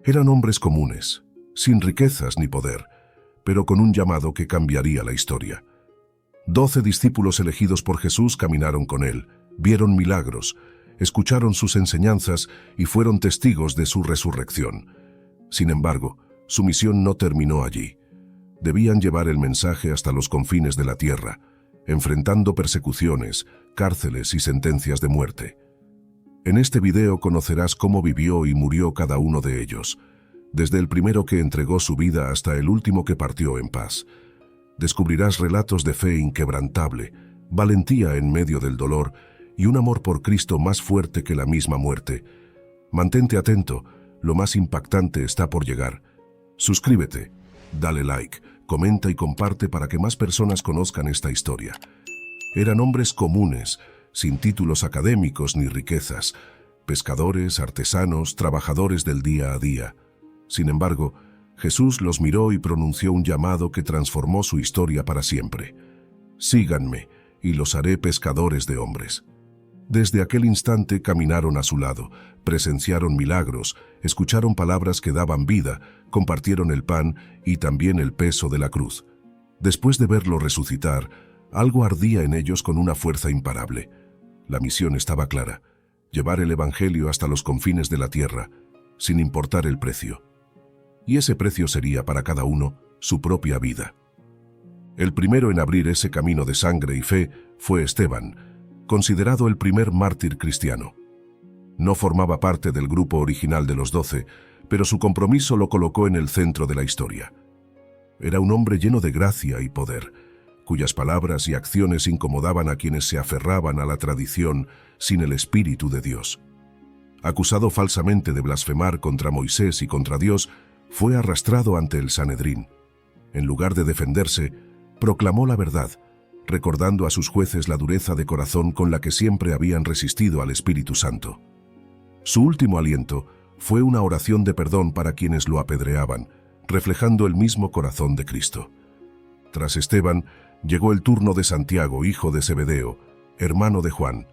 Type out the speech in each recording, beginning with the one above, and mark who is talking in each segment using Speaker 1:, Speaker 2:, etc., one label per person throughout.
Speaker 1: Eran hombres comunes, sin riquezas ni poder, pero con un llamado que cambiaría la historia. 12 discípulos elegidos por Jesús caminaron con él, vieron milagros, escucharon sus enseñanzas y fueron testigos de su resurrección. Sin embargo, su misión no terminó allí. Debían llevar el mensaje hasta los confines de la tierra, enfrentando persecuciones, cárceles y sentencias de muerte. En este video conocerás cómo vivió y murió cada uno de ellos, desde el primero que entregó su vida hasta el último que partió en paz. Descubrirás relatos de fe inquebrantable, valentía en medio del dolor y un amor por Cristo más fuerte que la misma muerte. Mantente atento, lo más impactante está por llegar. Suscríbete, dale like, comenta y comparte para que más personas conozcan esta historia. Eran hombres comunes, sin títulos académicos ni riquezas, pescadores, artesanos, trabajadores del día a día. Sin embargo, Jesús los miró y pronunció un llamado que transformó su historia para siempre. Síganme, y los haré pescadores de hombres. Desde aquel instante caminaron a su lado, presenciaron milagros, escucharon palabras que daban vida, compartieron el pan y también el peso de la cruz. Después de verlo resucitar, algo ardía en ellos con una fuerza imparable. La misión estaba clara: llevar el Evangelio hasta los confines de la tierra, sin importar el precio. Y ese precio sería para cada uno su propia vida. El primero en abrir ese camino de sangre y fe fue Esteban, considerado el primer mártir cristiano. No formaba parte del grupo original de los 12, pero su compromiso lo colocó en el centro de la historia. Era un hombre lleno de gracia y poder, cuyas palabras y acciones incomodaban a quienes se aferraban a la tradición sin el Espíritu de Dios. Acusado falsamente de blasfemar contra Moisés y contra Dios, fue arrastrado ante el Sanedrín. En lugar de defenderse, proclamó la verdad, recordando a sus jueces la dureza de corazón con la que siempre habían resistido al Espíritu Santo. Su último aliento fue una oración de perdón para quienes lo apedreaban, reflejando el mismo corazón de Cristo. Tras Esteban, llegó el turno de Santiago, hijo de Zebedeo, hermano de Juan.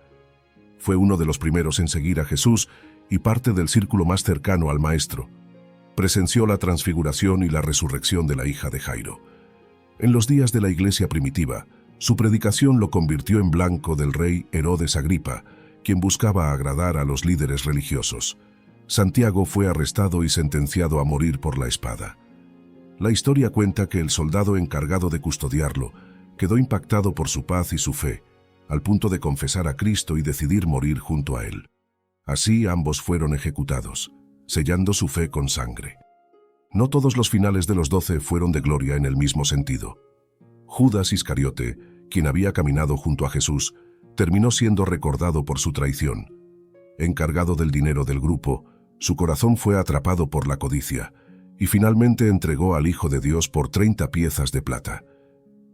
Speaker 1: Fue uno de los primeros en seguir a Jesús y parte del círculo más cercano al Maestro. Presenció la transfiguración y la resurrección de la hija de Jairo. En los días de la iglesia primitiva, su predicación lo convirtió en blanco del rey Herodes Agripa, quien buscaba agradar a los líderes religiosos. Santiago fue arrestado y sentenciado a morir por la espada. La historia cuenta que el soldado encargado de custodiarlo quedó impactado por su paz y su fe, al punto de confesar a Cristo y decidir morir junto a él. Así ambos fueron ejecutados, sellando su fe con sangre. No todos los finales de los 12 fueron de gloria en el mismo sentido. Judas Iscariote, quien había caminado junto a Jesús, terminó siendo recordado por su traición. Encargado del dinero del grupo, su corazón fue atrapado por la codicia y finalmente entregó al Hijo de Dios por 30 piezas de plata.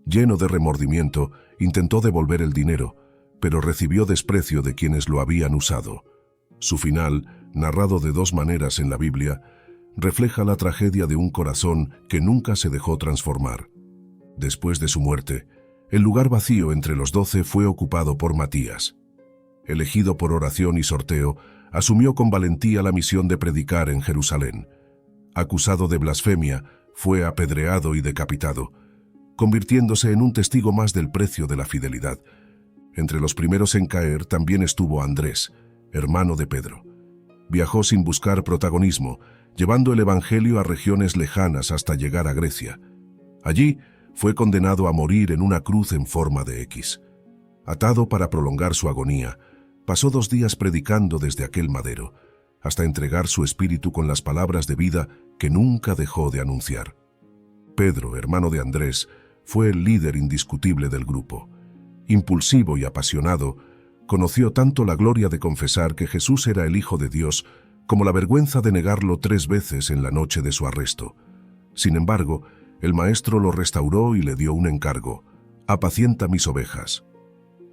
Speaker 1: Lleno de remordimiento, intentó devolver el dinero, pero recibió desprecio de quienes lo habían usado. Su final, narrado de 2 maneras en la Biblia, refleja la tragedia de un corazón que nunca se dejó transformar. Después de su muerte, el lugar vacío entre los 12 fue ocupado por Matías. Elegido por oración y sorteo, asumió con valentía la misión de predicar en Jerusalén. Acusado de blasfemia, fue apedreado y decapitado, convirtiéndose en un testigo más del precio de la fidelidad. Entre los primeros en caer también estuvo Andrés, hermano de Pedro. Viajó sin buscar protagonismo, llevando el Evangelio a regiones lejanas hasta llegar a Grecia. Allí fue condenado a morir en una cruz en forma de X. Atado para prolongar su agonía, pasó 2 días predicando desde aquel madero, hasta entregar su espíritu con las palabras de vida que nunca dejó de anunciar. Pedro, hermano de Andrés, fue el líder indiscutible del grupo. Impulsivo y apasionado, conoció tanto la gloria de confesar que Jesús era el Hijo de Dios como la vergüenza de negarlo 3 veces en la noche de su arresto. Sin embargo, el Maestro lo restauró y le dio un encargo: apacienta mis ovejas.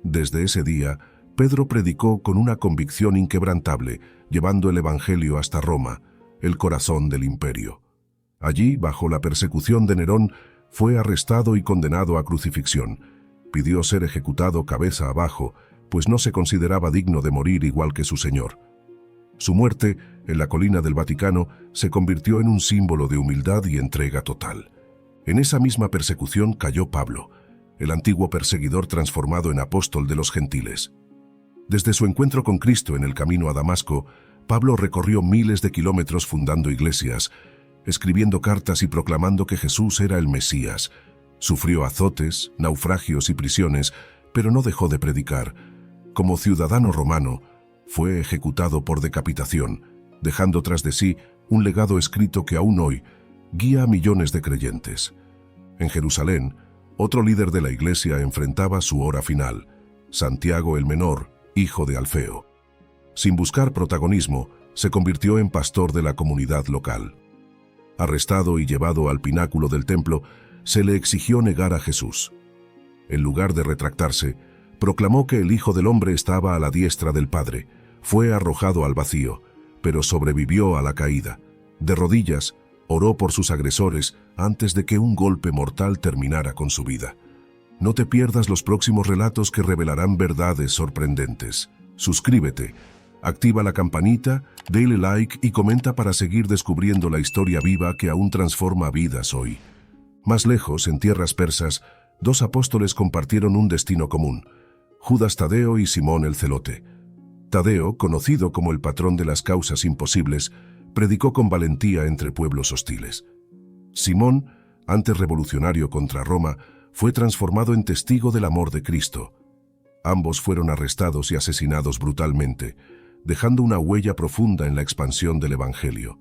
Speaker 1: Desde ese día, Pedro predicó con una convicción inquebrantable, llevando el Evangelio hasta Roma, el corazón del imperio. Allí, bajo la persecución de Nerón, fue arrestado y condenado a crucifixión. Pidió ser ejecutado cabeza abajo, pues no se consideraba digno de morir igual que su Señor. Su muerte en la colina del Vaticano, se convirtió en un símbolo de humildad y entrega total. En esa misma persecución cayó Pablo, el antiguo perseguidor transformado en apóstol de los gentiles. Desde su encuentro con Cristo en el camino a Damasco, Pablo recorrió miles de kilómetros fundando iglesias, escribiendo cartas y proclamando que Jesús era el Mesías. Sufrió azotes, naufragios y prisiones, pero no dejó de predicar. Como ciudadano romano, fue ejecutado por decapitación, dejando tras de sí un legado escrito que aún hoy guía a millones de creyentes. En Jerusalén, otro líder de la iglesia enfrentaba su hora final, Santiago el Menor, hijo de Alfeo. Sin buscar protagonismo, se convirtió en pastor de la comunidad local. Arrestado y llevado al pináculo del templo, se le exigió negar a Jesús. En lugar de retractarse, proclamó que el Hijo del Hombre estaba a la diestra del Padre. Fue arrojado al vacío, pero sobrevivió a la caída. De rodillas, oró por sus agresores antes de que un golpe mortal terminara con su vida. No te pierdas los próximos relatos que revelarán verdades sorprendentes. Suscríbete, activa la campanita, dale like y comenta para seguir descubriendo la historia viva que aún transforma vidas hoy. Más lejos, en tierras persas, dos apóstoles compartieron un destino común: Judas Tadeo y Simón el Celote. Tadeo, conocido como el patrón de las causas imposibles, predicó con valentía entre pueblos hostiles. Simón, antes revolucionario contra Roma, fue transformado en testigo del amor de Cristo. Ambos fueron arrestados y asesinados brutalmente, dejando una huella profunda en la expansión del Evangelio.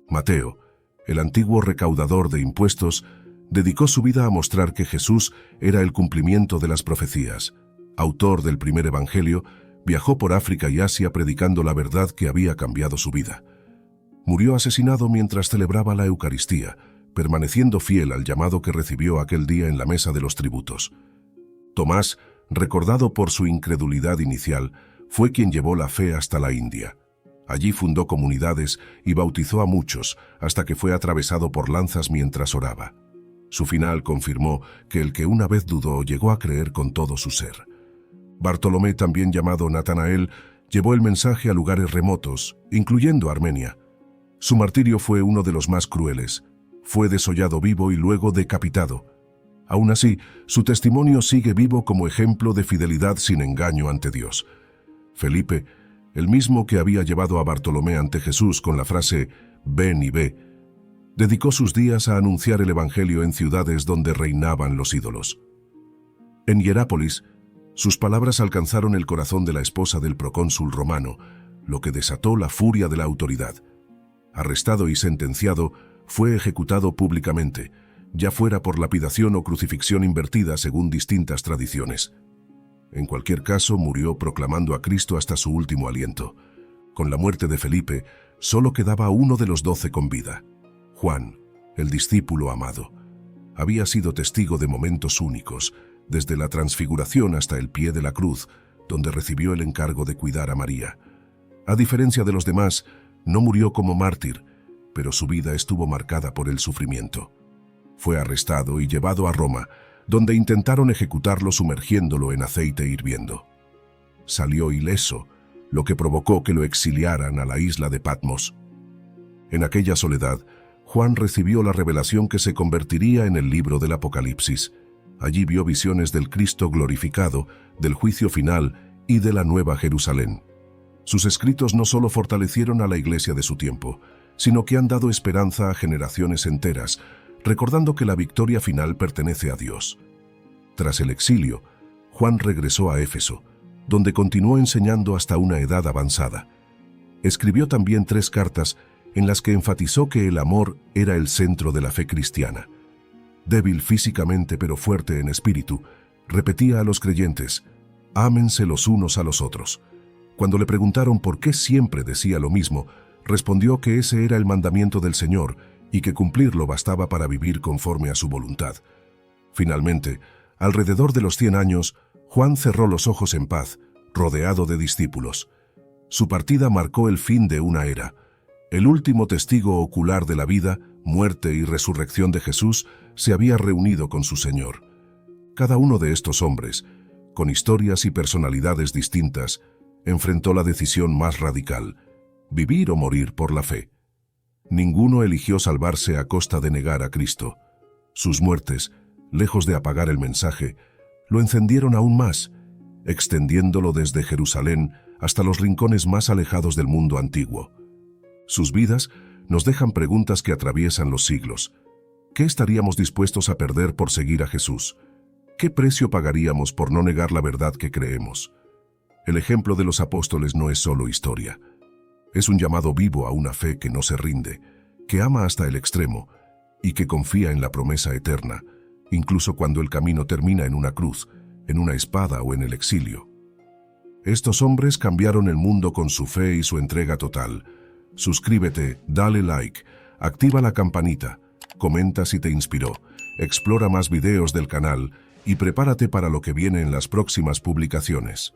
Speaker 1: Mateo, el antiguo recaudador de impuestos, dedicó su vida a mostrar que Jesús era el cumplimiento de las profecías. Autor del primer Evangelio, viajó por África y Asia predicando la verdad que había cambiado su vida. Murió asesinado mientras celebraba la Eucaristía, permaneciendo fiel al llamado que recibió aquel día en la mesa de los tributos. Tomás, recordado por su incredulidad inicial, fue quien llevó la fe hasta la India. Allí fundó comunidades y bautizó a muchos, hasta que fue atravesado por lanzas mientras oraba. Su final confirmó que el que una vez dudó llegó a creer con todo su ser. Bartolomé, también llamado Natanael, llevó el mensaje a lugares remotos, incluyendo Armenia. Su martirio fue uno de los más crueles. Fue desollado vivo y luego decapitado. Aún así, su testimonio sigue vivo como ejemplo de fidelidad sin engaño ante Dios. Felipe, el mismo que había llevado a Bartolomé ante Jesús con la frase «Ven y ve», dedicó sus días a anunciar el Evangelio en ciudades donde reinaban los ídolos. En Hierápolis, sus palabras alcanzaron el corazón de la esposa del procónsul romano, lo que desató la furia de la autoridad. Arrestado y sentenciado, fue ejecutado públicamente, ya fuera por lapidación o crucifixión invertida según distintas tradiciones. En cualquier caso, murió proclamando a Cristo hasta su último aliento. Con la muerte de Felipe, solo quedaba uno de los 12 con vida. Juan, el discípulo amado, había sido testigo de momentos únicos, desde la transfiguración hasta el pie de la cruz, donde recibió el encargo de cuidar a María. A diferencia de los demás, no murió como mártir, pero su vida estuvo marcada por el sufrimiento. Fue arrestado y llevado a Roma, donde intentaron ejecutarlo sumergiéndolo en aceite hirviendo. Salió ileso, lo que provocó que lo exiliaran a la isla de Patmos. En aquella soledad, Juan recibió la revelación que se convertiría en el libro del Apocalipsis. Allí vio visiones del Cristo glorificado, del juicio final y de la Nueva Jerusalén. Sus escritos no solo fortalecieron a la iglesia de su tiempo, sino que han dado esperanza a generaciones enteras, recordando que la victoria final pertenece a Dios. Tras el exilio, Juan regresó a Éfeso, donde continuó enseñando hasta una edad avanzada. Escribió también 3 cartas en las que enfatizó que el amor era el centro de la fe cristiana. Débil físicamente pero fuerte en espíritu, repetía a los creyentes: «Ámense los unos a los otros». Cuando le preguntaron por qué siempre decía lo mismo, respondió que ese era el mandamiento del Señor y que cumplirlo bastaba para vivir conforme a su voluntad. Finalmente, alrededor de los 100 años, Juan cerró los ojos en paz, rodeado de discípulos. Su partida marcó el fin de una era. El último testigo ocular de la vida, muerte y resurrección de Jesús se había reunido con su Señor. Cada uno de estos hombres, con historias y personalidades distintas, enfrentó la decisión más radical: vivir o morir por la fe. Ninguno eligió salvarse a costa de negar a Cristo. Sus muertes, lejos de apagar el mensaje, lo encendieron aún más, extendiéndolo desde Jerusalén hasta los rincones más alejados del mundo antiguo. Sus vidas nos dejan preguntas que atraviesan los siglos. ¿Qué estaríamos dispuestos a perder por seguir a Jesús? ¿Qué precio pagaríamos por no negar la verdad que creemos? El ejemplo de los apóstoles no es solo historia. Es un llamado vivo a una fe que no se rinde, que ama hasta el extremo y que confía en la promesa eterna, incluso cuando el camino termina en una cruz, en una espada o en el exilio. Estos hombres cambiaron el mundo con su fe y su entrega total. Suscríbete, dale like, activa la campanita, comenta si te inspiró, explora más videos del canal y prepárate para lo que viene en las próximas publicaciones.